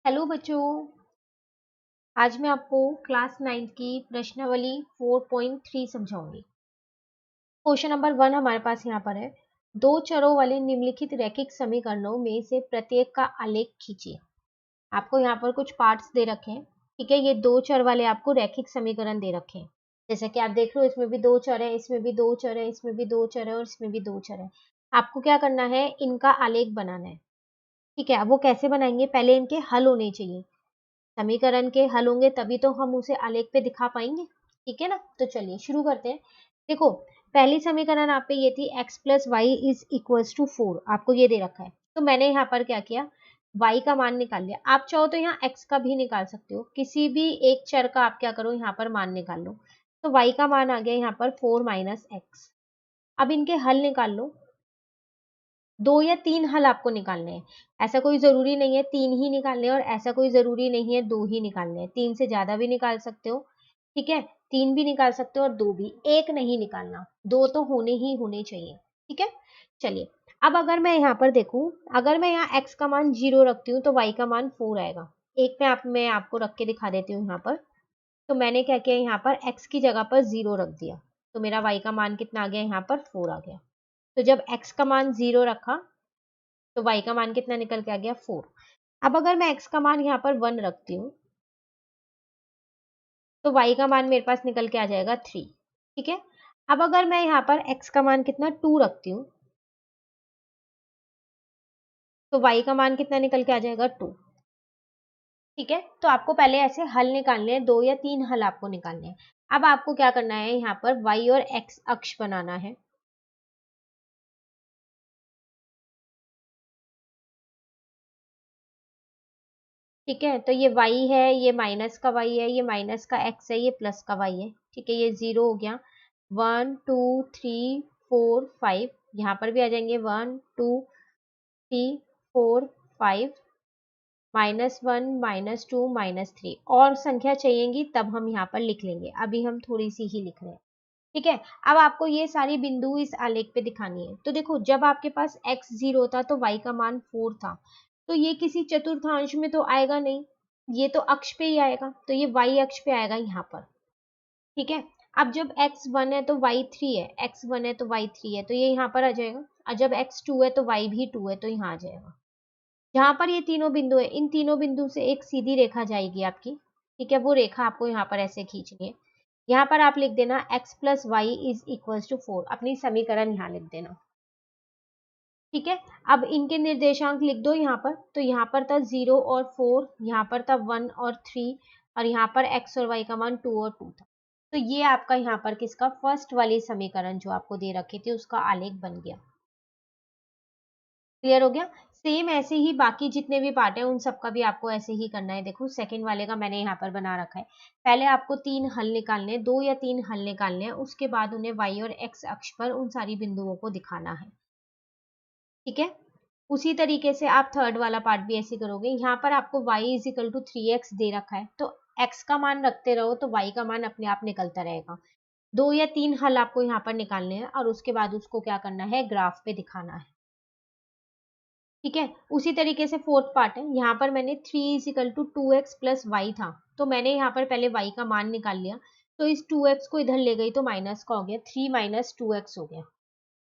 Hello बच्चों। आज मैं आपको क्लास 9 की प्रश्नावली 4.3 समझाऊंगी। क्वेश्चन नंबर 1 हमारे पास यहाँ पर है, दो चरों वाले निम्नलिखित रैखिक समीकरणों में से प्रत्येक का आलेख खींचिए। आपको यहाँ पर कुछ पार्ट्स दे रखे हैं। ठीक है, ये दो चर वाले आपको रैखिक समीकरण दे रखे हैं। जैसे कि आप देख लो, इसमें भी दो चर है, इसमें भी दो चर है, इसमें भी दो चर है और इसमें भी दो चर है। आपको क्या करना है, इनका आलेख बनाना है। ठीक है, अब वो कैसे बनाएंगे, पहले इनके हल होने चाहिए। समीकरण के हल होंगे तभी तो हम उसे आलेख पे दिखा पाएंगे। ठीक है ना, तो चलिए शुरू करते हैं। देखो, पहली समीकरण आप पे ये थी x plus y is equals to 4, आपको ये दे रखा है। तो मैंने यहाँ पर क्या किया, y का मान निकाल लिया। आप चाहो तो यहाँ x का भी निकाल सकते हो, किसी भी एक चर का आप क्या करो, यहाँ पर मान निकाल लो। तो y का मान आ गया यहाँ पर 4 माइनस एक्स। अब इनके हल निकाल लो, दो या तीन हल आपको निकालने हैं। ऐसा कोई जरूरी नहीं है तीन ही निकालने, और ऐसा कोई जरूरी नहीं है दो ही निकालने हैं। तीन से ज्यादा भी निकाल सकते हो। ठीक है, तीन भी निकाल सकते हो और दो भी, एक नहीं निकालना, दो तो होने ही होने चाहिए। ठीक है, चलिए। अब अगर मैं यहाँ पर देखूं, अगर मैं यहाँ x का मान 0 रखती हूँ तो y का मान 4 आएगा। एक में मैं आपको रख के दिखा देती हूँ यहाँ पर। तो मैंने क्या किया, यहाँ पर x की जगह पर 0 रख दिया, तो मेरा y का मान कितना आ गया, यहाँ पर 4 आ गया। तो जब x का मान 0 रखा तो y का मान कितना निकल के आ गया, 4। अब अगर मैं x का मान यहाँ पर 1 रखती हूँ तो y का मान मेरे पास निकल के आ जाएगा 3। ठीक है, अब अगर मैं यहाँ पर x का मान कितना 2 रखती हूँ तो y का मान कितना निकल के आ जाएगा, 2। ठीक है, तो आपको पहले ऐसे हल निकालने हैं, दो या तीन हल आपको निकालने हैं। अब आपको क्या करना है, यहाँ पर y और x अक्ष बनाना है। ठीक है, तो ये y है, ये माइनस का y है, ये माइनस का x है, ये प्लस का y है। ठीक है, ये 0 हो गया। 1 2 3 4 5, यहाँ पर भी आ जाएंगे 1 2 3 4 5, -1 -2 -3, और संख्या चाहिएगी तब हम यहाँ पर लिख लेंगे, अभी हम थोड़ी सी ही लिख रहे हैं। ठीक है, अब आपको ये सारी बिंदु इस आलेख पे दिखानी है। तो देखो, जब आपके पास x 0 था तो y का मान 4 था, तो ये किसी चतुर्थांश में तो आएगा नहीं, ये तो अक्ष पे ही आएगा, तो ये y अक्ष पे आएगा यहाँ पर। ठीक है, अब जब x 1 है तो y 3 है, x 1 है तो y 3 है, तो ये यहाँ पर आ जाएगा। और जब x 2 है तो y भी 2 है, तो यहाँ आ जाएगा। जहां पर ये तीनों बिंदु है, इन तीनों बिंदु से एक सीधी रेखा जाएगी आपकी। ठीक है, वो रेखा आपको यहाँ पर ऐसे खींचनी है। यहाँ पर आप लिख देना x plus y is equal to 4, अपनी समीकरण यहाँ लिख देना। ठीक है, अब इनके निर्देशांक लिख दो यहाँ पर। तो यहाँ पर था 0 और 4, यहाँ पर था 1 और 3, और यहाँ पर x और y का मान 2 और 2 था। तो ये आपका यहाँ पर किसका, फर्स्ट वाली समीकरण जो आपको दे रखी थी उसका आलेख बन गया। क्लियर हो गया। सेम ऐसे ही बाकी जितने भी पार्ट है उन सबका भी आपको ऐसे ही करना है। देखो, सेकंड वाले का मैंने यहाँ पर बना रखा है। पहले आपको तीन हल निकालने हैं, दो या तीन हल निकालने हैं, उसके बाद उन्हें y और x अक्ष पर उन सारी बिंदुओं को दिखाना है। ठीक है, उसी तरीके से आप थर्ड वाला पार्ट भी ऐसे करोगे। यहाँ पर आपको y is equal to 3x दे रखा है, तो x का मान रखते रहो तो y का मान अपने आप निकलता रहेगा। दो या तीन हल आपको यहाँ पर निकालने हैं और उसके बाद उसको क्या करना है, ग्राफ पे दिखाना है। ठीक है, उसी तरीके से फोर्थ पार्ट है। यहाँ पर मैंने 3 is equal to 2x plus y था, तो मैंने यहाँ पर पहले y का मान निकाल लिया। तो इस 2x को इधर ले गई तो माइनस का हो गया, 3 माइनस 2x हो गया।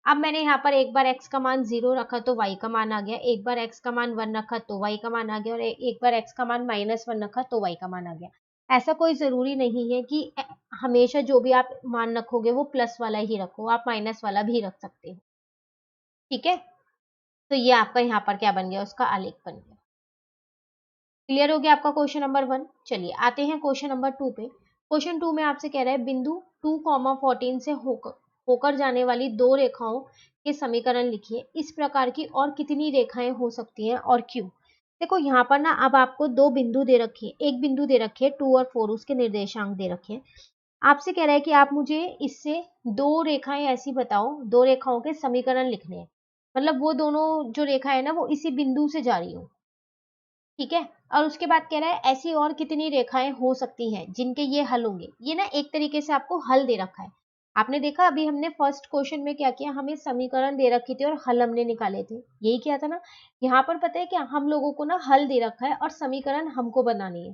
अब मैंने यहाँ पर एक बार x का मान 0 रखा तो y का मान आ गया, एक बार x का मान 1 रखा तो y का मान आ गया, और एक बार x का मान -1 रखा तो y का मान आ गया। ऐसा कोई जरूरी नहीं है कि हमेशा जो भी आप मान रखोगे वो प्लस वाला ही रखो, आप माइनस वाला भी रख सकते हो। ठीक है, तो ये आपका यहाँ पर क्या बन गया, उसका आलेख बन गया। क्लियर हो गया आपका क्वेश्चन नंबर 1। चलिए आते हैं क्वेश्चन नंबर 2 पे। क्वेश्चन 2 में आपसे कह रहा है, बिंदु 2,14 से होकर जाने वाली दो रेखाओं के समीकरण लिखिए। इस प्रकार की और कितनी रेखाएं हो सकती हैं और क्यों। देखो, यहाँ पर ना अब आपको दो बिंदु दे रखे हैं, एक बिंदु दे रखे है 2 और 4, उसके निर्देशांक दे रखे हैं। आपसे कह रहा है कि आप मुझे इससे दो रेखाएं ऐसी बताओ, दो रेखाओं के समीकरण लिखने हैं। मतलब वो दोनों जो रेखा है ना वो इसी बिंदु से जा रही हो। ठीक है, और उसके बाद कह रहा है ऐसी और कितनी रेखाएं हो सकती हैं जिनके ये हल होंगे। ये ना एक तरीके से आपको हल दे रखा है। आपने देखा अभी हमने फर्स्ट क्वेश्चन में क्या किया, हमें समीकरण दे रखी थी और हल हमने निकाले थे, यही किया था ना। यहाँ पर पता है क्या, हम लोगों को ना हल दे रखा है और समीकरण हमको बनानी है।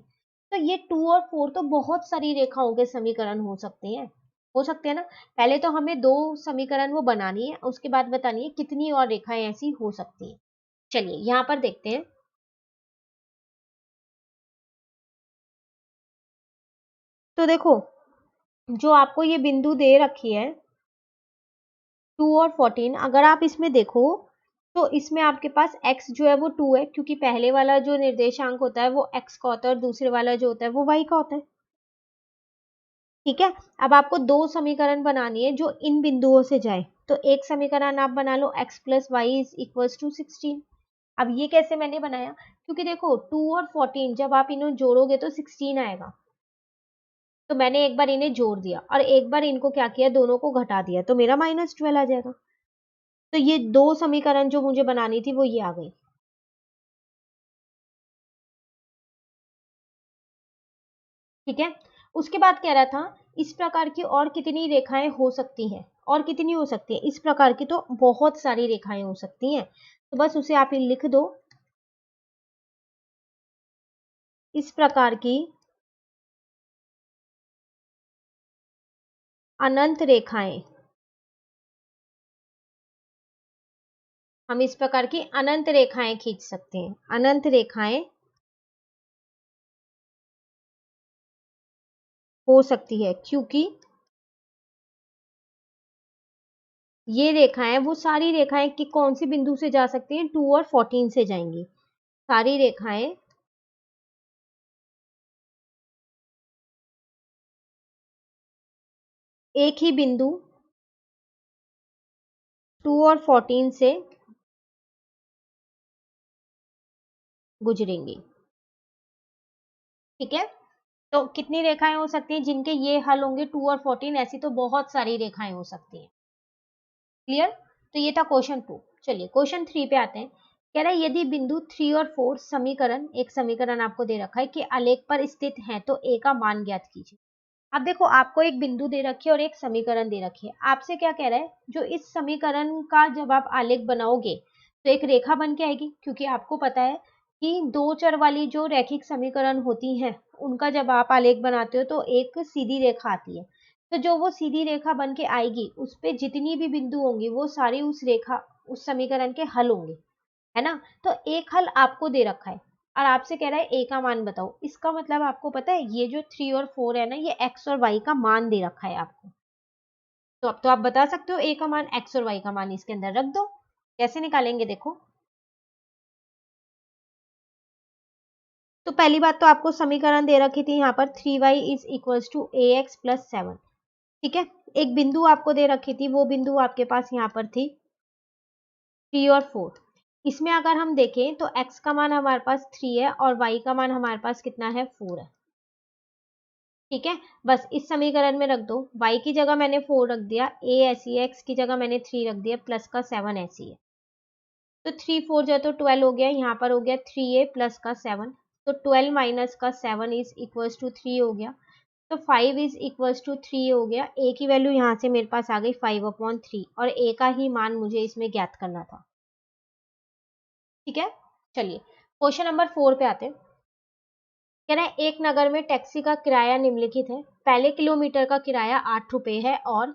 तो ये 2 और 4 तो बहुत सारी रेखाओं के समीकरण हो सकते हैं ना। पहले तो हमें 2 समीकरण वो बनानी है, उसके बाद बतानी है कितनी और रेखाएं ऐसी हो सकती हैं। चलिए यहाँ पर देखते हैं। तो देखो, जो आपको ये बिंदु दे रखी है 2 और 14, अगर आप इसमें देखो तो इसमें आपके पास x जो है वो 2 है, क्योंकि पहले वाला जो निर्देशांक होता है वो x का होता है और दूसरे वाला जो होता है वो y का होता है। ठीक है, अब आपको 2 समीकरण बनानी है जो इन बिंदुओं से जाए। तो एक समीकरण आप बना लो, x plus y is equals to 16। अब ये कैसे मैंने बनाया, क्योंकि देखो 2 और 14 जब आप इन्हें जोड़ोगे तो 16 आएगा। तो मैंने एक बार इन्हें जोड़ दिया और एक बार इनको क्या किया, दोनों को घटा दिया, तो मेरा -12 आ जाएगा। तो ये 2 समीकरण जो मुझे बनानी थी वो ये आ गई। ठीक है, उसके बाद कह रहा था इस प्रकार की और कितनी रेखाएं हो सकती हैं, और कितनी हो सकती है इस प्रकार की, तो बहुत सारी रेखाएं हो सकती हैं। तो बस उसे आप लिख दो, इस प्रकार की अनंत रेखाएं, हम इस प्रकार की अनंत रेखाएं खींच सकते हैं। अनंत रेखाएं हो सकती है, क्योंकि ये रेखाएं, वो सारी रेखाएं कि कौन सी बिंदु से जा सकती हैं, 2 और 14 से जाएंगी। सारी रेखाएं एक ही बिंदु 2 और 14 से गुजरेंगी। ठीक है, तो कितनी रेखाएं हो सकती हैं जिनके ये हल होंगे 2 और 14, ऐसी तो बहुत सारी रेखाएं हो सकती हैं। क्लियर, तो ये था क्वेश्चन 2। चलिए क्वेश्चन 3 पे आते हैं। कह रहा है यदि बिंदु 3 और 4 समीकरण, एक समीकरण आपको दे रखा है कि आलेख पर स्थित है तो ए का मान ज्ञात कीजिए। अब देखो, आपको एक बिंदु दे रखी है और एक समीकरण दे रखी है। आपसे क्या कह रहा है, जो इस समीकरण का जब आप आलेख बनाओगे तो एक रेखा बन के आएगी, क्योंकि आपको पता है कि 2 चर वाली जो रैखिक समीकरण होती हैं उनका जब आप आलेख बनाते हो तो एक सीधी रेखा आती है। तो जो वो सीधी रेखा बन के आएगी उस पे जितनी भी बिंदु होंगी वो सारी उस रेखा, उस समीकरण के हल होंगे, है ना। तो एक हल आपको दे रखा है और आपसे कह रहा है ए का मान बताओ। इसका मतलब आपको पता है ये जो 3 और 4 है ना, ये एक्स और वाई का मान दे रखा है आपको। तो अब तो आप बता सकते हो ए का मान, एक्स और वाई का मान इसके अंदर रख दो। कैसे निकालेंगे देखो। तो पहली बात तो आपको समीकरण दे रखी थी यहाँ पर 3y is equals to a x plus 7। ठीक है, एक बिंदु आपको दे रखी थी, वो बिंदु आपके पास यहाँ पर थी 3 और 4। इसमें अगर हम देखें तो x का मान हमारे पास 3 है और y का मान हमारे पास कितना है, 4 है। ठीक है, बस इस समीकरण में रख दो। y की जगह मैंने 4 रख दिया, a ऐसी है, x की जगह मैंने 3 रख दिया, प्लस का 7 ऐसी है। तो 3 4 जो है तो 12 हो गया, यहाँ पर हो गया 3a प्लस का 7। तो 12 माइनस का 7 इज इक्वल्स टू 3 हो गया। तो 5 इज इक्वल्स टू 3 हो गया। a की वैल्यू यहाँ से मेरे पास आ गई 5/3 और a का ही मान मुझे इसमें ज्ञात करना था। ठीक है, चलिए क्वेश्चन नंबर 4 पे आते हैं। कह रहा है एक नगर में टैक्सी का किराया निम्नलिखित है। पहले किलोमीटर का किराया 8 रुपए है और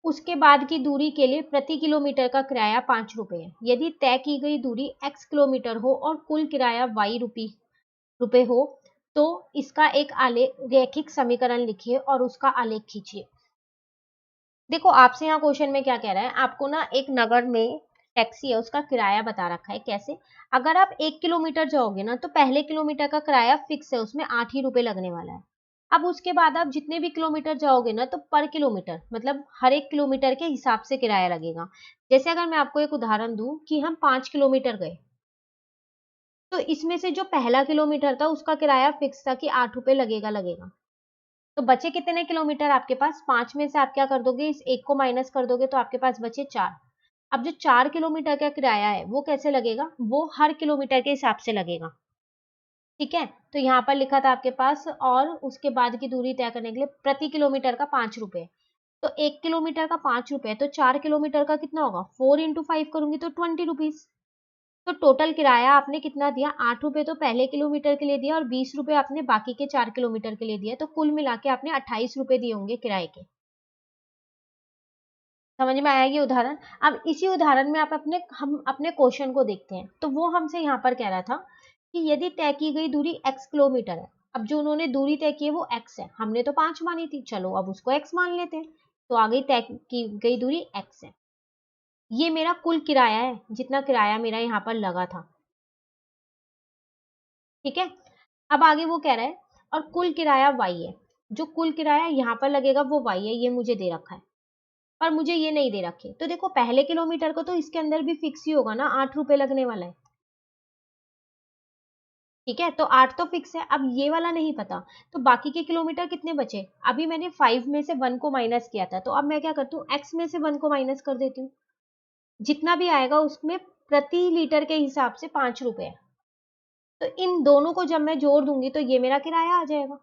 उसके बाद की दूरी के लिए प्रति किलोमीटर का किराया 5 रुपए है। यदि तय की गई दूरी x किलोमीटर हो और कुल किराया y रुपए हो तो इसका एक आलेख, रैखिक समीकरण लिखिए और उसका आलेख खींचिए। देखो, आपसे यहाँ क्वेश्चन में क्या कह रहा है, आपको ना एक नगर में टैक्सी है, उसका किराया बता रखा है। कैसे, अगर आप 1 किलोमीटर जाओगे ना तो पहले किलोमीटर का किराया फिक्स है, उसमें 8 ही रुपए लगने वाला है। अब उसके बाद आप जितने भी किलोमीटर जाओगे ना तो पर किलोमीटर मतलब हर एक किलोमीटर के हिसाब से किराया लगेगा। जैसे अगर मैं आपको एक उदाहरण दूं कि हम 5 किलोमीटर गए, तो इसमें से जो पहला किलोमीटर था उसका किराया फिक्स था कि 8 रुपए लगेगा। तो बचे कितने किलोमीटर आपके पास, 5 में से आप क्या कर दोगे, इस एक को माइनस कर दोगे तो आपके पास बचे 4। अब जो 4 किलोमीटर का किराया है वो कैसे लगेगा, वो हर किलोमीटर के हिसाब से लगेगा। ठीक है, तो यहाँ पर लिखा था आपके पास और उसके बाद की दूरी तय करने के लिए प्रति किलोमीटर का 5 रुपए। तो 1 किलोमीटर का 5 रुपए, तो 4 किलोमीटर का कितना होगा, 4 × 5 करूंगी तो 20 रुपीज। तो टोटल किराया आपने कितना दिया, 8 रुपए तो पहले किलोमीटर के लिए दिया और 20 रुपए आपने बाकी के 4 किलोमीटर के लिए दिया, तो कुल मिला के आपने 28 रुपए दिए होंगे किराए के। समझ में आया ये उदाहरण। अब इसी उदाहरण में आप हम अपने क्वेश्चन को देखते हैं। तो वो हमसे यहाँ पर कह रहा था कि यदि तय की गई दूरी x किलोमीटर है, अब जो उन्होंने दूरी तय की है वो x है, हमने तो 5 मानी थी, चलो अब उसको x मान लेते हैं। तो आगे तय की गई दूरी x है, ये मेरा कुल किराया है, जितना किराया मेरा यहाँ पर लगा था। ठीक है, अब आगे वो कह रहा है और कुल किराया y है, जो कुल किराया यहाँ पर लगेगा वो y है, ये मुझे दे रखा है, पर मुझे ये नहीं दे रखे। तो देखो पहले किलोमीटर को तो इसके अंदर भी फिक्स ही होगा ना, 8 रुपए लगने वाला है। ठीक है, तो 8 तो फिक्स है, अब ये वाला नहीं पता, तो बाकी के किलोमीटर कितने बचे। अभी मैंने 5 में से 1 को माइनस किया था, तो अब मैं क्या करती हूँ, x में से 1 को माइनस कर देती हूँ, जितना भी आएगा उसमें प्रति लीटर के हिसाब से 5 रुपए है। तो इन दोनों को जब मैं जोड़ दूंगी तो ये मेरा किराया आ जाएगा,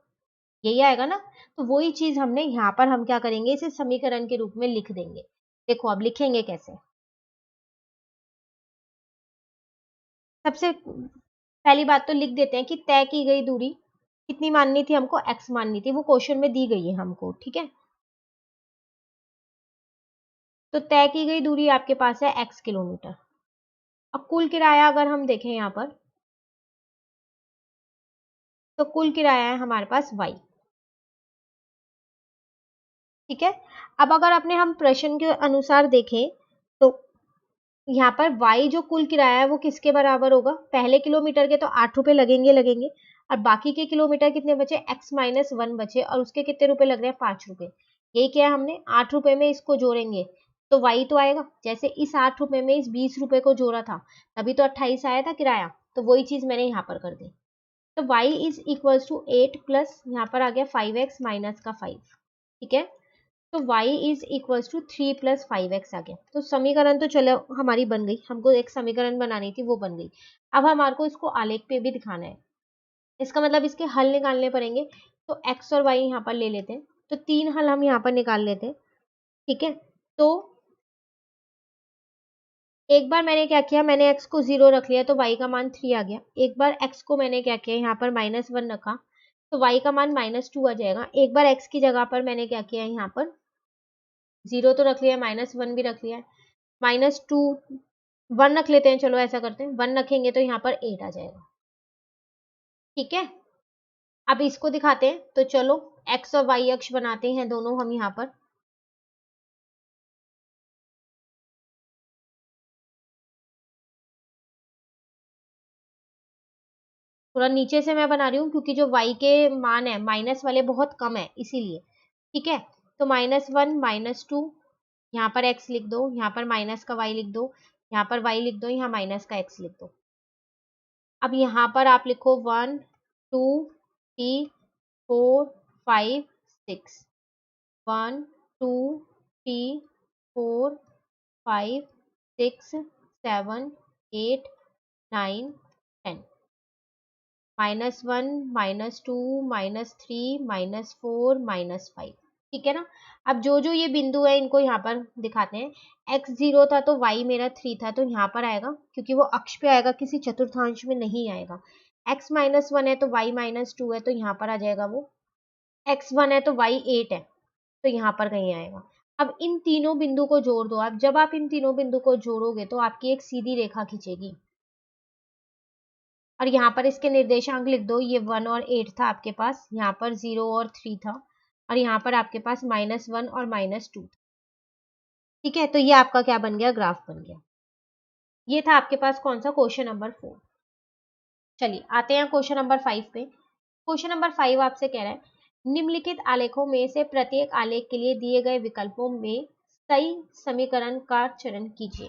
यही आएगा ना। तो वही चीज हमने यहाँ पर हम क्या करेंगे, इसे समीकरण के रूप में लिख देंगे। देखो अब लिखेंगे कैसे। सबसे पहली बात तो लिख देते हैं कि तय की गई दूरी कितनी माननी थी हमको, x माननी थी, वो क्वेश्चन में दी गई है हमको। ठीक है, तो तय की गई दूरी आपके पास है x किलोमीटर। अब कुल किराया अगर हम देखें यहाँ पर, तो कुल किराया है हमारे पास y। ठीक है, अब अगर अपने हम प्रश्न के अनुसार देखें तो यहाँ पर y जो कुल किराया है वो किसके बराबर होगा, पहले किलोमीटर के तो 8 रुपए लगेंगे और बाकी के किलोमीटर कितने बचे, x-1 बचे और उसके कितने रुपए लग रहे हैं, 5 रुपए। यही किया हमने, 8 रुपए में इसको जोड़ेंगे तो y तो आएगा, जैसे इस 8 रुपए में इस 20 रुपए को जोड़ा था तभी तो 28 आया था किराया, तो वही चीज मैंने यहाँ पर कर दी। तो y is equal to 8 plus यहाँ पर आ गया 5x माइनस का 5। ठीक है, तो y is equal to 3 plus 5x आ गया। तो समीकरण तो चलो हमारी बन गई, हमको एक समीकरण बनानी थी वो बन गई। अब हमारे को इसको आलेख पे भी दिखाना है, इसका मतलब इसके हल निकालने पड़ेंगे। तो x और y यहाँ पर ले लेते हैं, तो 3 हल हम यहाँ पर निकाल लेते हैं। ठीक है, तो एक बार मैंने क्या किया, मैंने x को 0 रख लिया तो y का मान 3 आ गया। एक बार x को मैंने क्या किया, यहाँ पर -1 रखा तो y का मान -2 आ जाएगा। एक बार x की जगह पर मैंने क्या किया, यहाँ पर 0 तो रख लिया, -1 भी रख लिया, -2 1 रख लेते हैं, चलो ऐसा करते हैं 1 रखेंगे तो यहाँ पर 8 आ जाएगा। ठीक है, अब इसको दिखाते हैं, तो चलो x और y अक्ष बनाते हैं दोनों हम यहाँ पर। थोड़ा नीचे से मैं बना रही हूँ क्योंकि जो y के मान है माइनस वाले बहुत कम है इसीलिए। ठीक है, तो -1 -2, यहाँ पर x लिख दो, यहाँ पर माइनस का y लिख दो, यहाँ पर y लिख दो, यहाँ माइनस का x लिख दो। अब यहाँ पर आप लिखो 1 2 3 4 5 6, 1 2 3 4 5 6 7 8 9 10, -1 -2 -3 -4 -5। ठीक है ना। अब जो जो ये बिंदु है इनको यहाँ पर दिखाते हैं। x 0 था तो y मेरा 3 था, तो यहाँ पर आएगा क्योंकि वो अक्ष पे आएगा, किसी चतुर्थांश में नहीं आएगा। x-1 है तो y-2 है तो यहाँ पर आ जाएगा वो। x1 है तो y 8 है तो यहाँ पर कहीं आएगा। अब इन तीनों बिंदु को जोड़ दो आप, जब आप इन तीनों बिंदु को जोड़ोगे तो आपकी एक सीधी रेखा खींचेगी और यहाँ पर इसके निर्देशांक लिख दो। ये 1 और 8 था आपके पास, यहाँ पर 0 और 3 था और यहाँ पर आपके पास -1 और -2 था। ठीक है, तो ये आपका क्या बन गया, ग्राफ बन गया। ये था आपके पास कौन सा, क्वेश्चन नंबर 4। चलिए आते हैं क्वेश्चन नंबर 5 पे। क्वेश्चन नंबर 5 आपसे कह रहा है निम्नलिखित आलेखों में से प्रत्येक आलेख के लिए दिए गए विकल्पों में सही समीकरण का चयन कीजिए।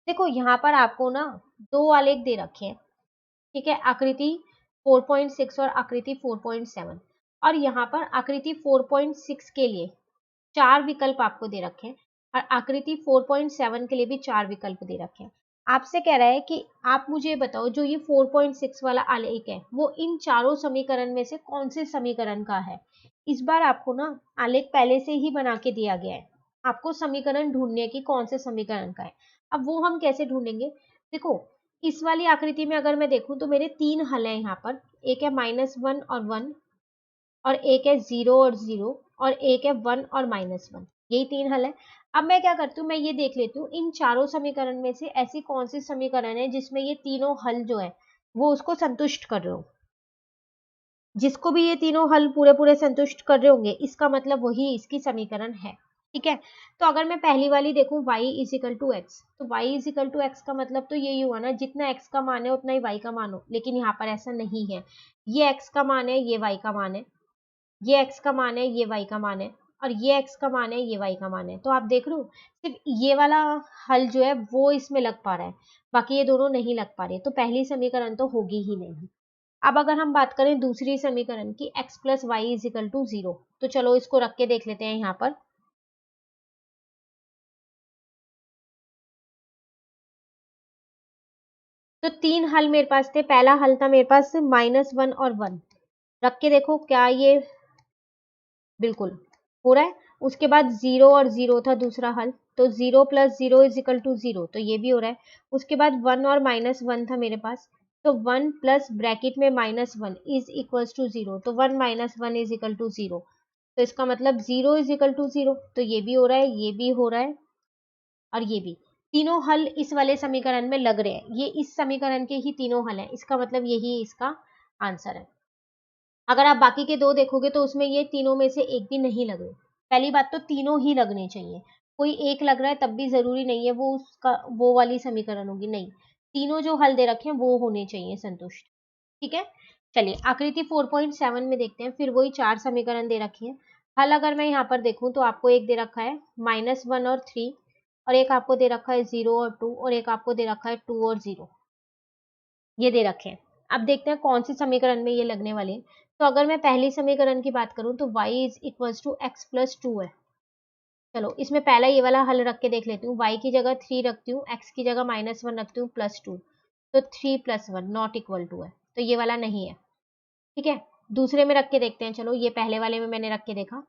देखो यहाँ पर आपको ना दो आलेख दे रखे हैं। ठीक है, आकृति 4.6 और आकृति 4.7, और यहाँ पर आकृति 4.6 के लिए 4 विकल्प आपको दे रखे हैं और आकृति 4.7 के लिए भी 4 विकल्प दे रखे हैं। आपसे कह रहा है कि आप मुझे बताओ जो ये 4.6 वाला आलेख है वो इन चारों समीकरण में से कौन से समीकरण का है। इस बार आपको ना आलेख पहले से ही बना के दिया गया है, आपको समीकरण ढूंढने की कौन से समीकरण का है। अब वो हम कैसे ढूंढेंगे, देखो इस वाली आकृति में अगर मैं देखूं तो मेरे तीन हल है यहाँ पर, एक है -1 और 1, और एक है 0 और 0, और एक है 1 और -1, यही तीन हल है। अब मैं क्या करती हूँ, मैं ये देख लेती हूँ इन चारों समीकरण में से ऐसी कौन सी समीकरण है जिसमें ये तीनों हल जो है वो उसको संतुष्ट कर रहे हो। जिसको भी ये तीनों हल पूरे पूरे संतुष्ट कर रहे होंगे इसका मतलब वही इसकी समीकरण है। ठीक है, तो अगर मैं पहली वाली देखूं y इजिकल टू एक्स, तो y इजिकल टू एक्स का मतलब तो यही हुआ ना, जितना x का मान है उतना ही y का मान हो, लेकिन यहाँ पर ऐसा नहीं है। ये x का मान है, ये y का मान है, ये x का मान है, ये y का मान है, और ये x का मान है, ये y का मान है। तो आप देख रहे हो सिर्फ ये वाला हल जो है वो इसमें लग पा रहा है, बाकी ये दोनों नहीं लग पा रहे, तो पहली समीकरण तो होगी ही नहीं। अब अगर हम बात करें दूसरी समीकरण की x plus y is equal to 0, तो चलो इसको रख के देख लेते हैं यहाँ पर। तो तीन हल मेरे पास थे, पहला हल था मेरे पास -1 और 1, रख के देखो क्या ये बिल्कुल हो रहा है। उसके बाद 0 और 0 था दूसरा हल, तो 0 प्लस 0 इज इक्वल टू 0, तो ये भी हो रहा है। उसके बाद 1 और -1 था मेरे पास, तो 1 प्लस ब्रैकेट में -1 इज इक्वल टू 0, तो 1 -1 इज इक्वल टू 0, तो इसका मतलब 0 इज इक्वल टू 0, तो ये भी हो रहा है, ये भी हो रहा है, और ये भी। तीनों हल इस वाले समीकरण में लग रहे हैं, ये इस समीकरण के ही तीनों हल हैं, इसका मतलब यही इसका आंसर है। अगर आप बाकी के दो देखोगे तो उसमें ये तीनों में से एक भी नहीं लग रहे। पहली बात तो तीनों ही लगने चाहिए, कोई एक लग रहा है तब भी जरूरी नहीं है वो उसका वो वाली समीकरण होगी, नहीं, तीनों जो हल दे रखे हैं वो होने चाहिए संतुष्ट। ठीक है, चलिए आकृति 4.7 में देखते हैं, फिर वही चार समीकरण दे रखी है। हल अगर मैं यहाँ पर देखूं तो आपको एक दे रखा है -1 और 3, और एक आपको दे रखा है 0 और 2, और एक आपको दे रखा है 2 और 0, ये दे रखे हैं। अब देखते हैं कौन सी समीकरण में ये लगने वाले हैं। तो अगर मैं पहली समीकरण की बात करूं तो y is equal to x plus 2 है। चलो इसमें पहला ये वाला हल रख के देख लेती हूँ, y की जगह 3 रखती हूँ, x की जगह -1 रखती हूँ, +2, तो 3 + 1 नॉट इक्वल टू है, तो ये वाला नहीं है। ठीक है, दूसरे में रख के देखते हैं, चलो ये पहले वाले में मैंने रख के देखा,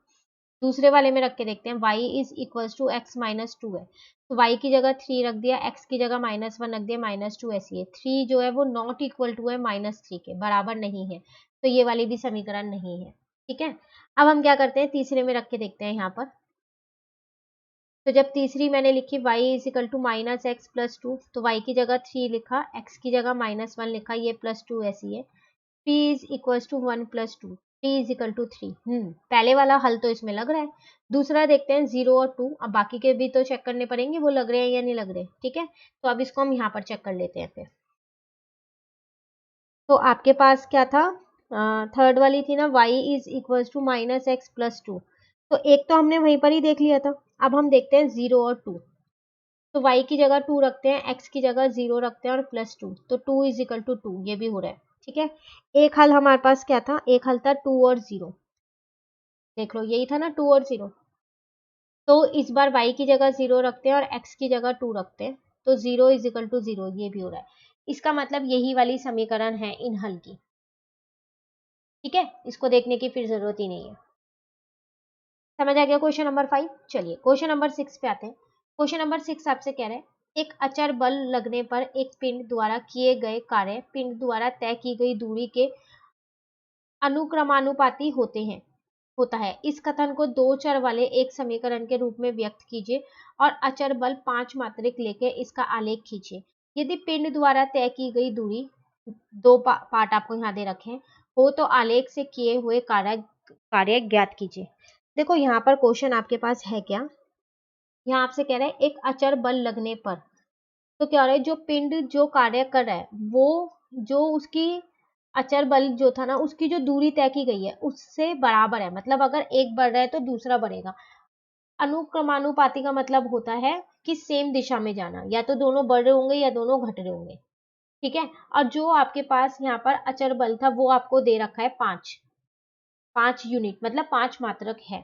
दूसरे वाले में रख के देखते हैं, y is equal to x minus 2 है, तो y की जगह 3 रख दिया, x की जगह -1 रख दिया, -2 ऐसी है, 3 जो है वो नॉट इक्वल टू है -3 के, बराबर नहीं है, तो ये वाली भी समीकरण नहीं है। ठीक है, अब हम क्या करते हैं, तीसरे में रख के देखते हैं यहाँ पर। तो जब तीसरी मैंने लिखी y is equal to -x+2, तो y की जगह 3 लिखा, x की जगह -1 लिखा, ये +2 ऐसी है, 3 is equal to 1+2, 3 is equal to 3। पहले वाला हल तो इसमें लग रहा है। दूसरा देखते हैं 0 और 2, अब बाकी के भी तो चेक करने पड़ेंगे वो लग रहे हैं या नहीं लग रहे। ठीक है, तो अब इसको हम यहाँ पर चेक कर लेते हैं फिर। तो आपके पास क्या था, थर्ड वाली थी ना, y is equal to -x+2, तो एक तो हमने वहीं पर ही देख लिया था। अब हम देखते हैं 0 और 2, तो y की जगह 2 रखते हैं, x की जगह 0 रखते हैं, और +2, तो 2 इज इक्वल टू 2, ये भी हो रहा है। ठीक है, एक हल हमारे पास क्या था, एक हल था 2 और 0, देख लो यही था ना 2 और 0, तो इस बार y की जगह 0 रखते हैं और x की जगह 2 रखते हैं, तो 0 इज इक्वल टू 0, ये भी हो रहा है। इसका मतलब यही वाली समीकरण है इन हल की। ठीक है, इसको देखने की फिर जरूरत ही नहीं है। समझ आ गया क्वेश्चन नंबर 5। चलिए क्वेश्चन नंबर 6 पे आते हैं। क्वेश्चन नंबर 6 आपसे कह रहे हैं एक अचर बल लगने पर एक पिंड द्वारा किए गए कार्य पिंड द्वारा तय की गई दूरी के अनुक्रमानुपाती होता है। इस कथन को दो चर वाले एक समीकरण के रूप में व्यक्त कीजिए और अचर बल 5 मात्रिक लेके इसका आलेख खींचिए। यदि पिंड द्वारा तय की गई दूरी, दो पार्ट आपको यहाँ दे रखे हैं, हो तो आलेख से किए हुए कार्य ज्ञात कीजिए। देखो यहाँ पर क्वेश्चन आपके पास है क्या, यहाँ आपसे कह रहे हैं एक अचर बल लगने पर, तो क्या हो रहा है, जो पिंड जो कार्य कर रहा है वो जो उसकी अचर बल जो था ना उसकी जो दूरी तय की गई है उससे बराबर है, मतलब अगर एक बढ़ रहा है तो दूसरा बढ़ेगा। अनुक्रमानुपाती का मतलब होता है कि सेम दिशा में जाना, या तो दोनों बढ़ रहे होंगे या दोनों घट रहे होंगे। ठीक है, और जो आपके पास यहाँ पर अचर बल था वो आपको दे रखा है 5 यूनिट, मतलब 5 मात्रक है।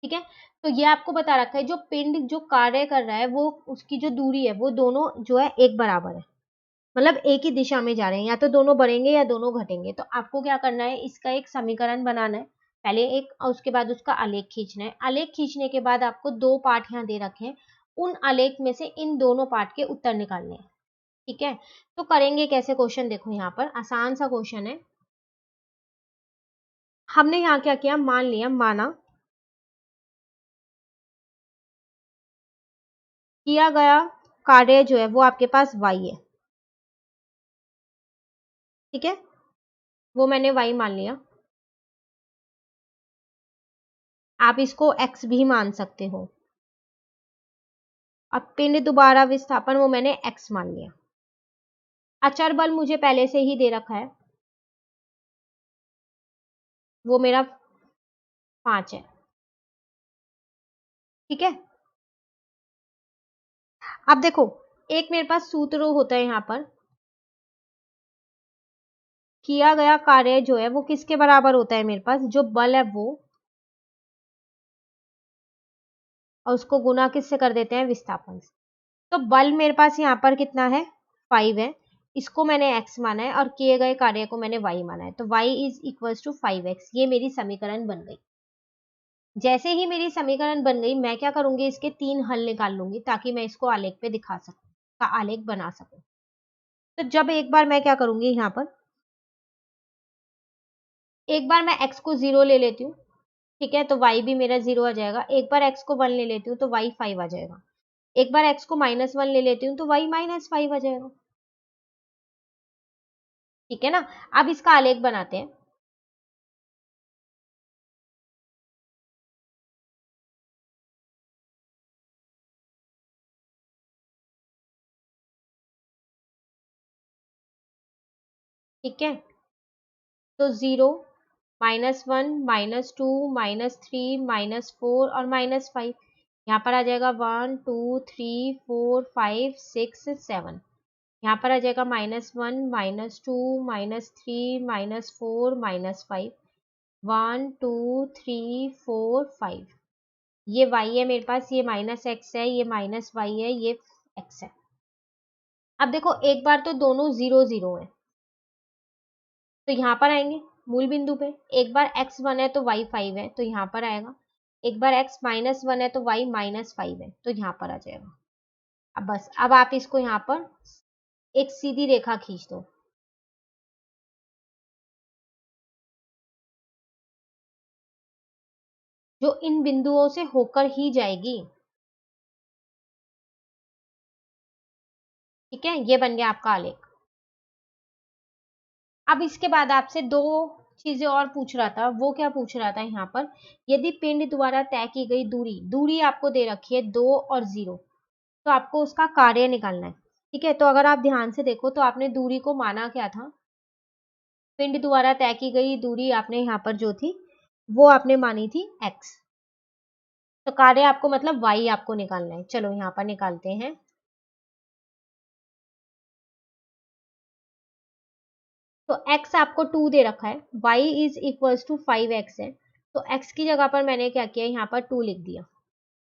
ठीक है। तो ये आपको बता रखा है जो पिंड जो कार्य कर रहा है वो उसकी जो दूरी है वो दोनों जो है एक बराबर है, मतलब एक ही दिशा में जा रहे हैं, या तो दोनों बढ़ेंगे या दोनों घटेंगे। तो आपको क्या करना है, इसका एक समीकरण बनाना है पहले एक, और उसके बाद उसका आलेख खींचना है। आलेख खींचने के बाद आपको दो पार्ट यहाँ दे रखे हैं, उन आलेख में से इन दोनों पार्ट के उत्तर निकालने हैं। ठीक है, तो करेंगे कैसे क्वेश्चन, देखो यहाँ पर आसान सा क्वेश्चन है। हमने यहाँ क्या किया, मान लिया, माना किया गया कार्य जो है वो आपके पास y है। ठीक है, वो मैंने y मान लिया, आप इसको x भी मान सकते हो। अब पिंड दोबारा विस्थापन वो मैंने x मान लिया। अचर बल मुझे पहले से ही दे रखा है, वो मेरा 5 है। ठीक है, अब देखो एक मेरे पास सूत्र होता है यहाँ पर, किया गया कार्य जो है वो किसके बराबर होता है, मेरे पास जो बल है वो, और उसको गुना किससे कर देते हैं, विस्थापन से। तो बल मेरे पास यहाँ पर कितना है, 5 है, इसको मैंने x माना है और किए गए कार्य को मैंने y माना है, तो y is equal to 5x। ये मेरी समीकरण बन गई। जैसे ही मेरी समीकरण बन गई, मैं क्या करूंगी, इसके 3 हल निकाल लूंगी ताकि मैं इसको आलेख पे दिखा सकूं, का आलेख बना सकूं। तो जब एक बार मैं क्या करूंगी, यहाँ पर एक बार मैं x को 0 ले लेती हूँ, ठीक है, तो y भी मेरा 0 आ जाएगा। एक बार x को 1 ले लेती हूँ तो y 5 आ जाएगा। एक बार x को -1 ले लेती हूँ तो y -5 आ जाएगा। ठीक है ना, अब इसका आलेख बनाते हैं। ठीक है, तो 0 -1 -2 -3 -4 और -5, यहाँ पर आ जाएगा 1 2 3 4 5 6 7। यहाँ पर आ जाएगा -1 -2 -3 -4 -5, 1 2 3 4 5। ये y है मेरे पास, ये -x है, ये -y है, ये x है। अब देखो एक बार तो दोनों 0 0 है, तो यहाँ पर आएंगे मूल बिंदु पे। एक बार x1 है तो y 5 है, तो यहाँ पर आएगा। एक बार x -1 है तो y -5 है, तो यहाँ पर आ जाएगा। अब बस, अब आप इसको यहाँ पर एक सीधी रेखा खींच दो, जो इन बिंदुओं से होकर ही जाएगी। ठीक है, ये बन गया आपका आलेख। अब इसके बाद आपसे दो चीजें और पूछ रहा था, वो क्या पूछ रहा था यहाँ पर, यदि पिंड द्वारा तय की गई दूरी, दूरी आपको दे रखी है 2 और 0, तो आपको उसका कार्य निकालना है। ठीक है, तो अगर आप ध्यान से देखो तो आपने दूरी को माना क्या था, पिंड द्वारा तय की गई दूरी आपने यहाँ पर जो थी वो आपने मानी थी x, तो कार्य आपको मतलब y आपको निकालना है। चलो यहाँ पर निकालते हैं। तो x आपको 2 दे रखा है, y is equal to 5x है, तो x की जगह पर मैंने क्या किया, यहाँ पर 2 लिख दिया।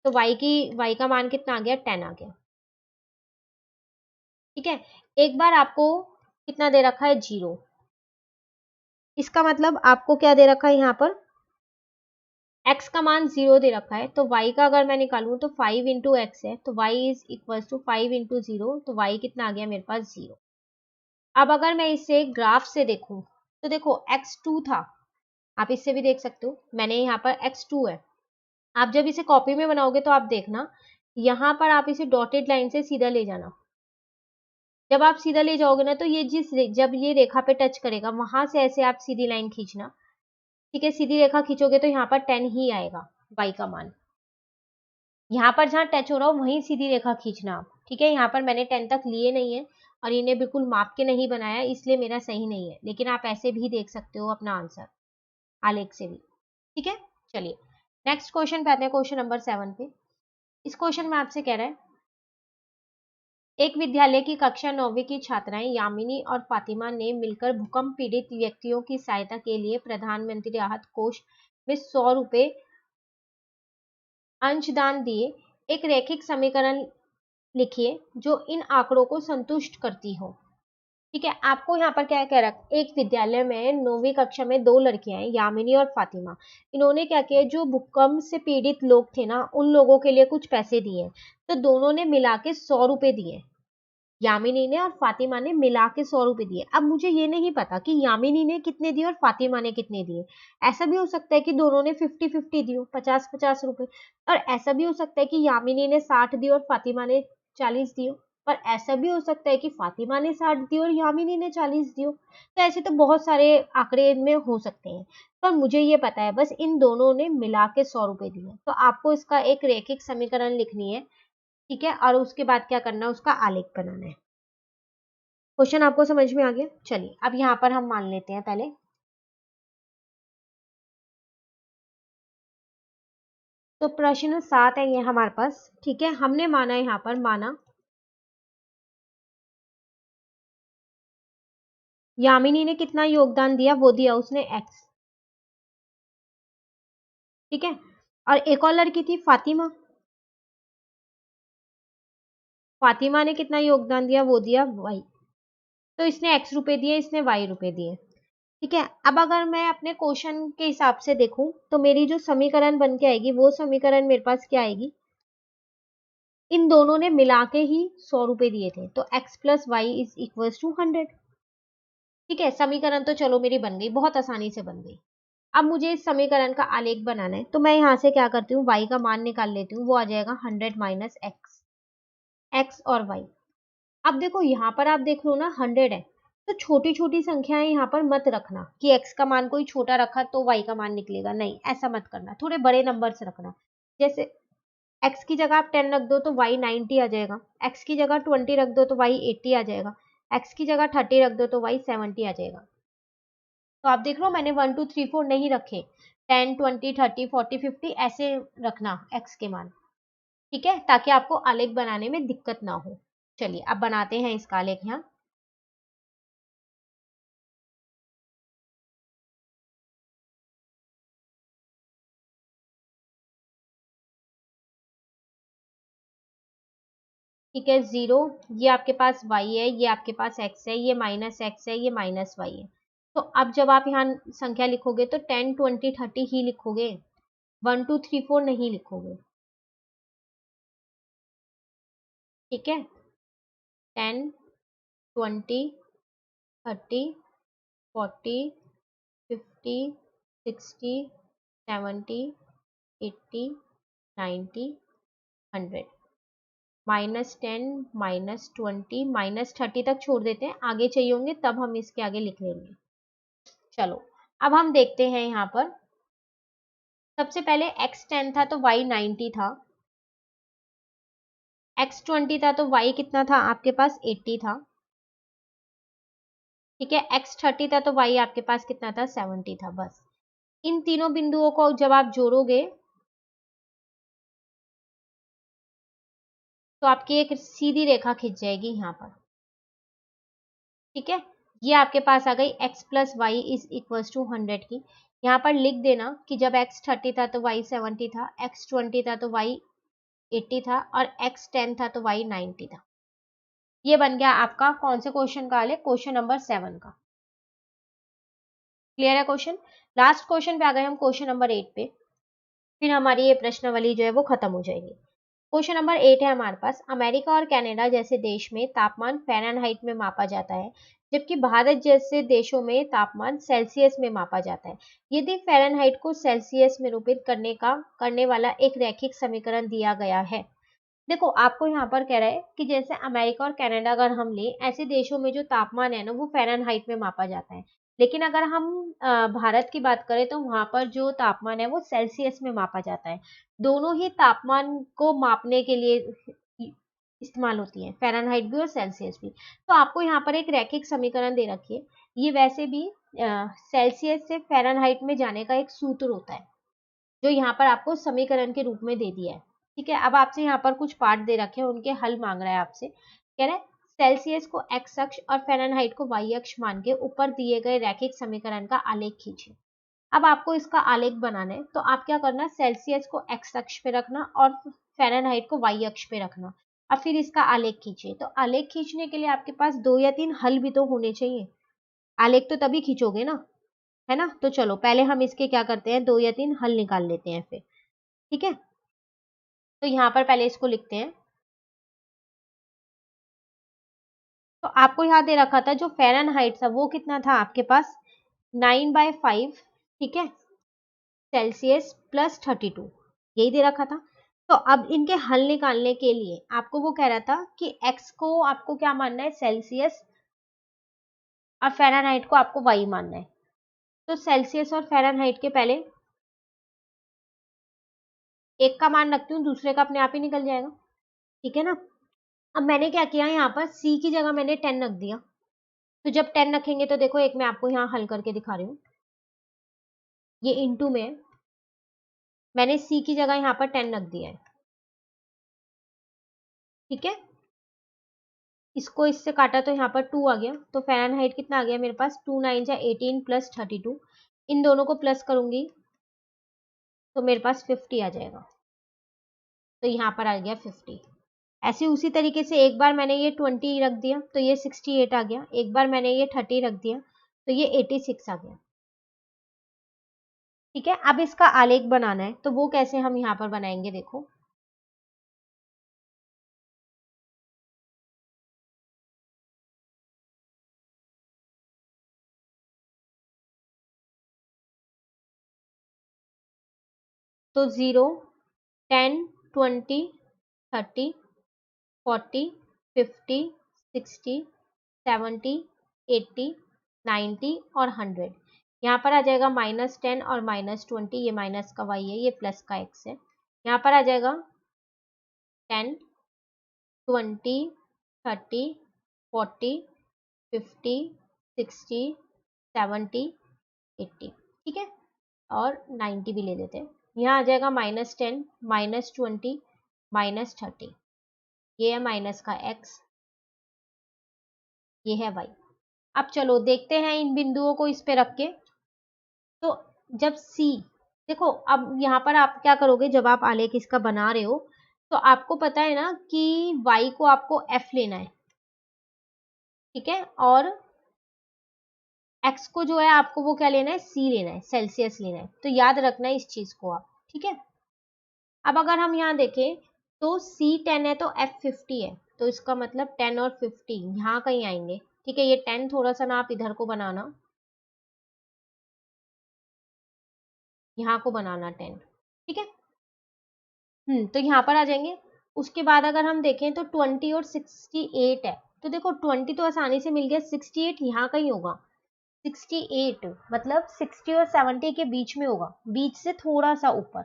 तो y का मान कितना आ गया, 10 आ गया। ठीक है, एक बार आपको कितना दे रखा है, 0, इसका मतलब आपको क्या दे रखा है, यहाँ पर x का मान 0 दे रखा है, तो y का अगर मैं निकालूं तो 5 इंटू एक्स है, तो y is equal to 5 into 0, तो y कितना आ गया मेरे पास, 0। अब अगर मैं इसे ग्राफ से देखूं तो देखो x2 था, आप इससे भी देख सकते हो, मैंने यहाँ पर x2 है। आप जब इसे कॉपी में बनाओगे तो आप देखना, यहाँ पर आप इसे डॉटेड लाइन से सीधा ले जाना। जब आप सीधा ले जाओगे ना तो ये जब ये रेखा पे टच करेगा वहां से ऐसे आप सीधी लाइन खींचना। ठीक है, सीधी रेखा खींचोगे तो यहाँ पर 10 ही आएगा y का मान। यहाँ पर जहाँ टच हो रहा हो वहीं सीधी रेखा खींचना आप। ठीक है, यहाँ पर मैंने 10 तक लिए नहीं है और इन्हें बिल्कुल माप के नहीं बनाया, इसलिए मेरा सही नहीं है, लेकिन आप ऐसे भी देख सकते हो अपना आंसर आलेख से भी। ठीक है, चलिए नेक्स्ट क्वेश्चन पे आते हैं, क्वेश्चन नंबर 7 पे। इस क्वेश्चन में आपसे कह रहा है, एक विद्यालय की कक्षा 9वीं की छात्राएं यामिनी और फातिमा ने मिलकर भूकंप पीड़ित व्यक्तियों की सहायता के लिए प्रधानमंत्री राहत कोष में 100 रुपए अंशदान दिए एक रैखिक समीकरण लिखिए जो इन आंकड़ों को संतुष्ट करती हो। ठीक है, आपको यहाँ पर क्या कह रहा, एक विद्यालय में 9वीं कक्षा में 2 लड़कियां हैं, यामिनी और फातिमा। इन्होंने क्या किया, जो भूकंप से पीड़ित लोग थे ना, उन लोगों के लिए कुछ पैसे दिए। तो दोनों ने मिला के 100 रुपए दिए, यामिनी ने और फातिमा ने मिला के 100 रुपए दिए। अब मुझे ये नहीं पता कि यामिनी ने कितने दिए और फातिमा ने कितने दिए। ऐसा भी हो सकता है कि दोनों ने 50-50 दिए, 50-50 रुपए। और ऐसा भी हो सकता है कि यामिनी ने 60 दिए और फातिमा ने 40 दिए। और ऐसा भी हो सकता है कि फातिमा ने 60 दिए और यामिनी ने 40 दिए। तो ऐसे तो बहुत सारे आंकड़े इनमें हो सकते हैं, पर मुझे ये पता है बस इन दोनों ने मिला के 100 रुपए दिए। तो आपको इसका एक रैखिक समीकरण लिखनी है। ठीक है, और उसके बाद क्या करना है, उसका आलेख बनाना है। क्वेश्चन आपको समझ में आ गया? चलिए अब यहाँ पर हम मान लेते हैं पहले। तो प्रश्न 7 है ये हमारे पास। ठीक है, हमने माना यहाँ पर, माना यामिनी ने कितना योगदान दिया, वो दिया उसने x। ठीक है, और एक और लड़की थी फातिमा, फातिमा ने कितना योगदान दिया, वो दिया y। तो इसने x रुपए दिए, इसने y रुपए दिए। ठीक है, अब अगर मैं अपने क्वेश्चन के हिसाब से देखूं तो मेरी जो समीकरण बन के आएगी, वो समीकरण मेरे पास क्या आएगी, इन दोनों ने मिला के ही 100 रुपए दिए थे, तो x plus y is equal to 100। ठीक है, समीकरण तो चलो मेरी बन गई, बहुत आसानी से बन गई। अब मुझे इस समीकरण का आलेख बनाना है, तो मैं यहाँ से क्या करती हूँ, y का मान निकाल लेती हूँ, वो आ जाएगा 100 माइनस x और y। अब देखो यहाँ पर आप देख लो ना 100 है, तो छोटी छोटी संख्याएं यहाँ पर मत रखना कि x का मान कोई छोटा रखा तो y का मान निकलेगा, नहीं ऐसा मत करना, थोड़े बड़े नंबर से रखना। जैसे x की जगह आप 10 रख दो तो y 90 आ जाएगा, x की जगह 20 रख दो तो y 80 आ जाएगा, x की जगह 30 रख दो तो y 70 आ जाएगा। तो आप देख लो मैंने 1 2 3 4 नहीं रखे, 10 20 30 40 50 ऐसे रखना x के मान। ठीक है, ताकि आपको आलेख बनाने में दिक्कत ना हो। चलिए अब बनाते हैं इसका आलेख यहाँ। ठीक है, 0, ये आपके पास y है, ये आपके पास x है, ये माइनस x है, ये माइनस y है। तो अब जब आप यहाँ संख्या लिखोगे तो 10 20 30 ही लिखोगे, 1 2 3 4 नहीं लिखोगे। ठीक है, 10 20 30 40 50 60 70 80 90 100। -10 -20 -30 तक छोड़ देते हैं, आगे चाहिए होंगे तब हम इसके आगे लिख लेंगे। चलो अब हम देखते हैं यहाँ पर, सबसे पहले x 10 था तो y 90 था, x 20 था तो y कितना था आपके पास 80 था। ठीक है, x 30 था तो y आपके पास कितना था 70 था। बस इन तीनों बिंदुओं को जब आप जोड़ोगे तो आपकी एक सीधी रेखा खिंच जाएगी यहाँ पर। ठीक है, ये आपके पास आ गई x plus y is equal to 100 की। यहाँ पर लिख देना कि जब x 30 था तो y 70 था, x 20 था तो y 80 था और x 10 था तो y 90 था। ये बन गया आपका कौन से क्वेश्चन का आलेख, क्वेश्चन नंबर 7 का। क्लियर है क्वेश्चन? लास्ट क्वेश्चन पे आ गए हम, क्वेश्चन नंबर 8 पे, फिर हमारी ये प्रश्नावली जो है वो खत्म हो जाएगी। क्वेश्चन नंबर 8 है हमारे पास, अमेरिका और कनाडा जैसे देश में तापमान फ़ारेनहाइट में मापा जाता है, जबकि भारत जैसे देशों में तापमान सेल्सियस में मापा जाता है। यदि फ़ारेनहाइट को सेल्सियस में रूपित करने वाला एक रैखिक समीकरण दिया गया है। देखो आपको यहाँ पर कह रहा है कि जैसे अमेरिका और कनाडा अगर हम लें, ऐसे देशों में जो तापमान है ना वो फ़ारेनहाइट में मापा जाता है। लेकिन अगर हम भारत की बात करें तो वहां पर जो तापमान है वो सेल्सियस में मापा जाता है। दोनों ही तापमान को मापने के लिए इस्तेमाल होती है, फ़ारेनहाइट भी और सेल्सियस भी। तो आपको यहाँ पर एक रैखिक समीकरण दे रखी है। ये वैसे भी सेल्सियस से फ़ारेनहाइट में जाने का एक सूत्र होता है, जो यहाँ पर आपको समीकरण के रूप में दे दिया है। ठीक है, अब आपसे यहाँ पर कुछ पार्ट दे रखे हैं, उनके हल मांग रहा है आपसे। कह रहा है सेल्सियस को x अक्ष और फ़ारेनहाइट को y अक्ष मान के ऊपर दिए गए रैखिक समीकरण का आलेख खींचे। अब आपको इसका आलेख बनाना है, तो आप क्या करना, सेल्सियस को एक्स अक्ष पे रखना और फ़ारेनहाइट को वाई अक्ष पे रखना। अब फिर इसका आलेख खींचिए। तो आलेख खींचने के लिए आपके पास 2 या 3 हल भी तो होने चाहिए, आलेख तो तभी खींचोगे ना, है ना। तो चलो पहले हम इसके क्या करते हैं, 2 या 3 हल निकाल लेते हैं फिर, ठीक है। तो यहाँ पर पहले इसको लिखते हैं। तो आपको यहाँ दे रखा था जो फ़ारेनहाइट था वो कितना था आपके पास, 9/5, ठीक है, सेल्सियस प्लस 32, यही दे रखा था। तो अब इनके हल निकालने के लिए आपको वो कह रहा था कि x को आपको क्या मानना है, सेल्सियस, और फ़ारेनहाइट को आपको y मानना है। तो सेल्सियस और फ़ारेनहाइट के पहले एक का मान रखती हूँ, दूसरे का अपने आप ही निकल जाएगा, ठीक है ना। अब मैंने क्या किया, यहाँ पर c की जगह मैंने 10 रख दिया। तो जब 10 रखेंगे तो देखो, एक मैं आपको यहाँ हल करके दिखा रही हूँ, ये इंटू में मैंने c की जगह यहाँ पर 10 रख दिया है, ठीक है। इसको इससे काटा तो यहाँ पर 2 आ गया। तो फ़ारेनहाइट कितना आ गया मेरे पास, 2 9 जा 18 प्लस 32, इन दोनों को प्लस करूंगी तो मेरे पास 50 आ जाएगा। तो यहाँ पर आ गया 50। ऐसे उसी तरीके से एक बार मैंने ये 20 रख दिया तो ये 68 आ गया, एक बार मैंने ये 30 रख दिया तो ये 86 आ गया, ठीक है। अब इसका आलेख बनाना है, तो वो कैसे हम यहाँ पर बनाएंगे, देखो। तो 0, 10, 20, 30, 40, 50, 60, 70, 80, 90 और 100। यहाँ पर आ जाएगा -10 और -20, ये माइनस का y है, ये प्लस का x है। यहाँ पर आ जाएगा 10, 20, 30, 40, 50, 60, 70, 80, ठीक है, और 90 भी ले लेते हैं। यहाँ आ जाएगा -10, -20, -30, ये है माइनस का x, ये है y। अब चलो देखते हैं इन बिंदुओं को इस पे रख के। तो जब C, देखो अब यहाँ पर आप क्या करोगे, जब आप आलेख इसका बना रहे हो तो आपको पता है ना कि y को आपको f लेना है, ठीक है, और x को जो है आपको वो क्या लेना है, c लेना है, सेल्सियस लेना है। तो याद रखना है इस चीज को आप, ठीक है। अब अगर हम यहाँ देखें तो c 10 है तो f 50 है, तो इसका मतलब 10 और 50 यहाँ कहीं आएंगे, ठीक है। ये 10 थोड़ा सा ना आप इधर को बनाना, यहाँ को बनाना 10, ठीक है। तो यहाँ पर आ जाएंगे। उसके बाद अगर हम देखें तो 20 और 68 है, तो देखो 20 तो आसानी से मिल गया, 68 यहाँ कहीं होगा, 68 मतलब 60 और 70 के बीच में होगा, बीच से थोड़ा सा ऊपर,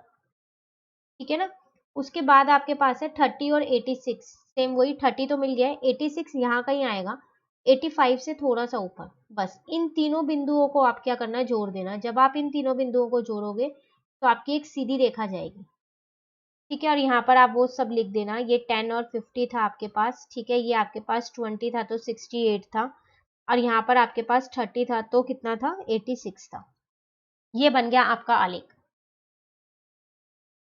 ठीक है ना। उसके बाद आपके पास है 30 और 86, सेम वही 30 तो मिल गया है, 86 यहाँ कहीं आएगा, 85 से थोड़ा सा ऊपर। बस इन तीनों बिंदुओं को आप क्या करना है, जोड़ देना। जब आप इन तीनों बिंदुओं को जोड़ोगे तो आपकी एक सीधी रेखा जाएगी, ठीक है। और यहाँ पर आप वो सब लिख देना, ये 10 और 50 था आपके पास, ठीक है, ये आपके पास 20 था तो 68 था, और यहाँ पर आपके पास 30 था तो कितना था, 86 था। ये बन गया आपका आलेख।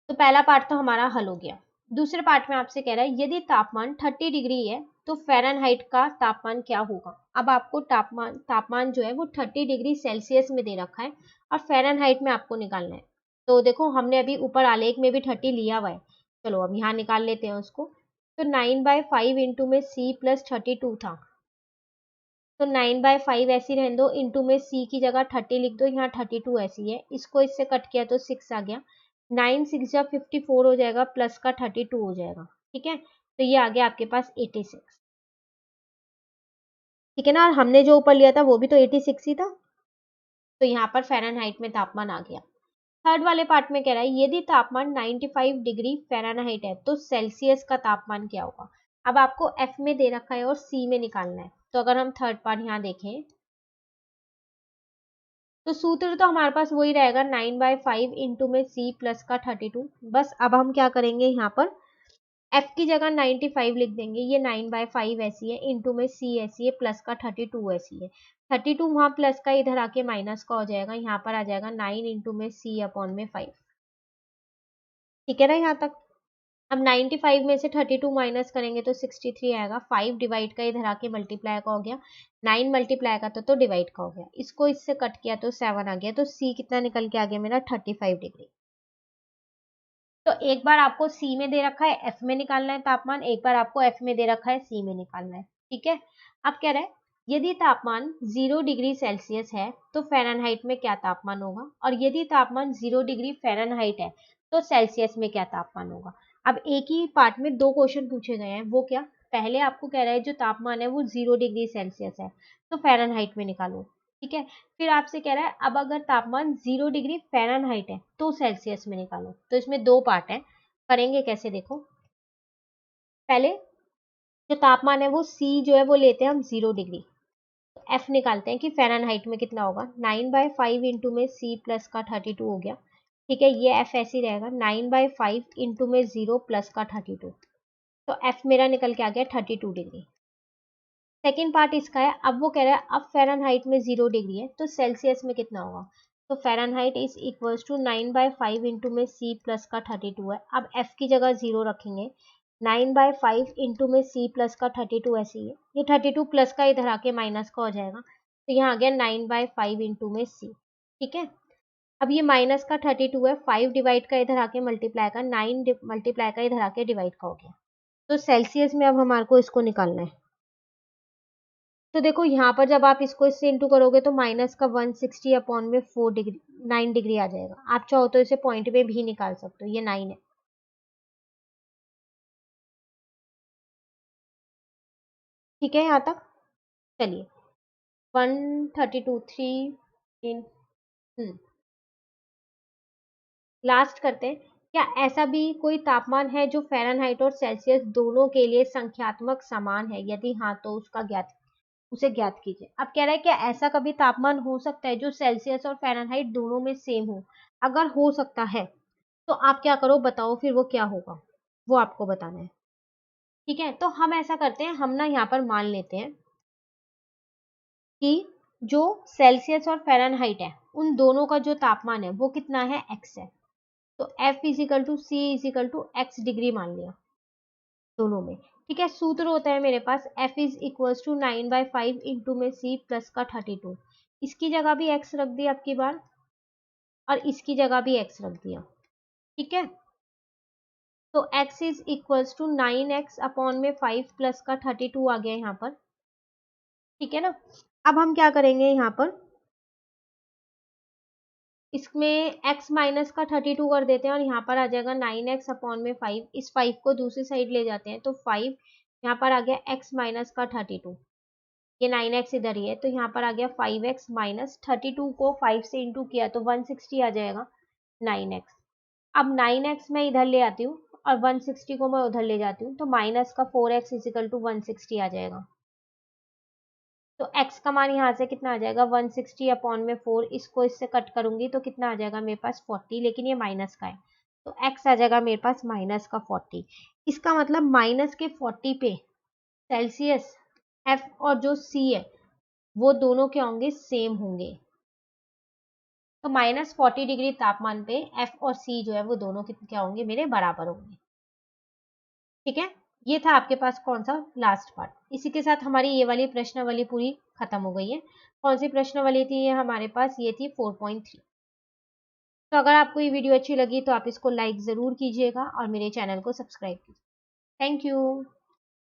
तो पहला पार्ट तो हमारा हल हो गया। दूसरे पार्ट में आपसे कह रहा है यदि तापमान 30 डिग्री है तो फ़ारेनहाइट का तापमान क्या होगा। अब आपको तापमान जो है वो 30 डिग्री सेल्सियस में दे रखा है और फ़ारेनहाइट में आपको निकालना है। तो देखो हमने अभी ऊपर आलेख में भी 30 लिया हुआ है, चलो अब यहाँ निकाल लेते हैं उसको। तो 9/5 इंटू में c प्लस 32 था, तो 9/5 ऐसी रहने दो, इंटू में c की जगह 30 लिख दो, यहाँ 32 ऐसी है, इसको इससे कट किया तो 6 आ गया, 9 6 जा 54 हो जाएगा, प्लस का 32 हो जाएगा, ठीक है। तो ये आ गया आपके पास 86, ठीक है ना। और हमने जो ऊपर लिया था वो भी तो 86 ही था, तो यहाँ पर फ़ारेनहाइट में तापमान आ गया। थर्ड वाले पार्ट में कह रहा है यदि तापमान 95 डिग्री फ़ारेनहाइट है तो सेल्सियस का तापमान क्या होगा। अब आपको एफ में दे रखा है और सी में निकालना है। तो अगर हम थर्ड पार्ट यहाँ देखें तो सूत्र तो हमारे पास वही रहेगा, 9/5 इंटू में c प्लस का 32। बस अब हम क्या करेंगे, यहाँ पर f की जगह 95 लिख देंगे, ये 9/5 ऐसी है, इंटू में c ऐसी है, प्लस का 32 ऐसी है। 32 वहाँ प्लस का इधर आके माइनस का हो जाएगा, यहाँ पर आ जाएगा 9 इंटू में c अपॉन में 5। ठीक है ना यहाँ तक। अब 95 में से 32 माइनस करेंगे तो 63 आएगा। 5 डिवाइड का इधर आके मल्टीप्लाई का हो गया, 9 मल्टीप्लाई का तो डिवाइड का हो गया, इसको इससे कट किया तो 7 आ गया। तो c कितना निकल के आ गया मेरा 35 डिग्री। तो एक बार आपको c में दे रखा है, f में निकालना है तापमान, एक बार आपको f में दे रखा है, c में निकालना है। ठीक है, अब कह रहा है यदि तापमान 0 डिग्री सेल्सियस है तो फ़ारेनहाइट में क्या तापमान होगा, और यदि तापमान 0 डिग्री फ़ारेनहाइट है तो सेल्सियस में क्या तापमान होगा। अब एक ही पार्ट में दो क्वेश्चन पूछे गए हैं। वो क्या, पहले आपको कह रहा है जो तापमान है वो 0 डिग्री सेल्सियस है तो फ़ारेनहाइट में निकालो। ठीक है, फिर आपसे कह रहा है अब अगर तापमान 0 डिग्री फ़ारेनहाइट है तो सेल्सियस में निकालो। तो इसमें दो पार्ट है, करेंगे कैसे देखो। पहले जो तापमान है वो c जो है वो लेते हैं हम 0 डिग्री, f निकालते हैं कि फ़ारेनहाइट में कितना होगा। 9/5 इंटू में c प्लस का 32 हो गया। ठीक है, ये f ऐसे ही रहेगा, 9/5 इंटू में 0 प्लस का 32, तो f मेरा निकल के आ गया 32 डिग्री। सेकेंड पार्ट इसका है, अब वो कह रहा है अब फ़ारेनहाइट में 0 डिग्री है तो सेल्सियस में कितना होगा। तो Fahrenheit is equals to 9/5 into में c प्लस का 32 है। अब f की जगह 0 रखेंगे, 9/5 इंटू में c प्लस का 32 ऐसे ही है, ये 32 प्लस का इधर आके माइनस का हो जाएगा, तो यहाँ आ गया 9/5 इंटू में c। ठीक है, अब ये माइनस का 32 है, 5 डिवाइड का इधर आके मल्टीप्लाई का, 9 मल्टीप्लाई का इधर आके डिवाइड का हो गया। तो सेल्सियस में अब हमारे को इसको निकालना है। तो देखो यहाँ पर जब आप इसको इससे इंटू करोगे तो माइनस का 160 अपॉन में 4 डिग्री 9 डिग्री आ जाएगा। आप चाहो तो इसे पॉइंट में भी निकाल सकते हो, ये 9 है। ठीक है यहाँ तक, चलिए 132 3 इन लास्ट करते हैं। क्या ऐसा भी कोई तापमान है जो फ़ारेनहाइट और सेल्सियस दोनों के लिए संख्यात्मक समान है, यदि हाँ तो उसे ज्ञात कीजिए। अब कह रहा है क्या ऐसा कभी तापमान हो सकता है जो सेल्सियस और फ़ारेनहाइट दोनों में सेम हो। अगर हो सकता है तो आप क्या करो बताओ, फिर वो क्या होगा वो आपको बताना है। ठीक है, तो हम ऐसा करते हैं, हम ना यहाँ पर मान लेते हैं कि जो सेल्सियस और फ़ारेनहाइट है उन दोनों का जो तापमान है वो कितना है, x है। तो F equal to C equal to x degree मान लिया दोनों में। ठीक है, सूत्र होता है मेरे पास F is equals to 9/5 into में c प्लस का 32। इसकी जगह भी x रख दिया आपकी बार, और इसकी जगह भी x रख दिया। ठीक है, तो x is equals to 9x upon में 5 प्लस का 32 आ गया यहाँ पर। ठीक है ना, अब हम क्या करेंगे यहाँ पर, इसमें x माइनस का 32 कर देते हैं और यहाँ पर आ जाएगा 9x अपॉन में 5। इस 5 को दूसरी साइड ले जाते हैं तो 5 यहाँ पर आ गया x माइनस का 32, ये 9x इधर ही है तो यहाँ पर आ गया 5x माइनस 32 को 5 से इंटू किया तो 160 आ जाएगा 9x। अब 9x मैं इधर ले आती हूँ और 160 को मैं उधर ले जाती हूँ तो माइनस का 4x इजिकल टू 160 आ जाएगा। तो x का मान यहाँ से कितना आ जाएगा 160 अपॉन में 4, इसको इससे कट करूंगी तो कितना आ जाएगा मेरे पास 40, लेकिन ये माइनस का है तो x आ जाएगा मेरे पास माइनस का 40। इसका मतलब माइनस के 40 पे सेल्सियस f और जो c है वो दोनों क्या होंगे, सेम होंगे। तो -40 डिग्री तापमान पे f और c जो है वो दोनों क्या होंगे, मेरे बराबर होंगे। ठीक है, ये था आपके पास कौन सा, लास्ट पार्ट। इसी के साथ हमारी ये वाली प्रश्नावली पूरी खत्म हो गई है। कौन सी प्रश्नावली थी ये हमारे पास, ये थी 4.3। तो अगर आपको ये वीडियो अच्छी लगी तो आप इसको लाइक ज़रूर कीजिएगा और मेरे चैनल को सब्सक्राइब कीजिए। Thank you.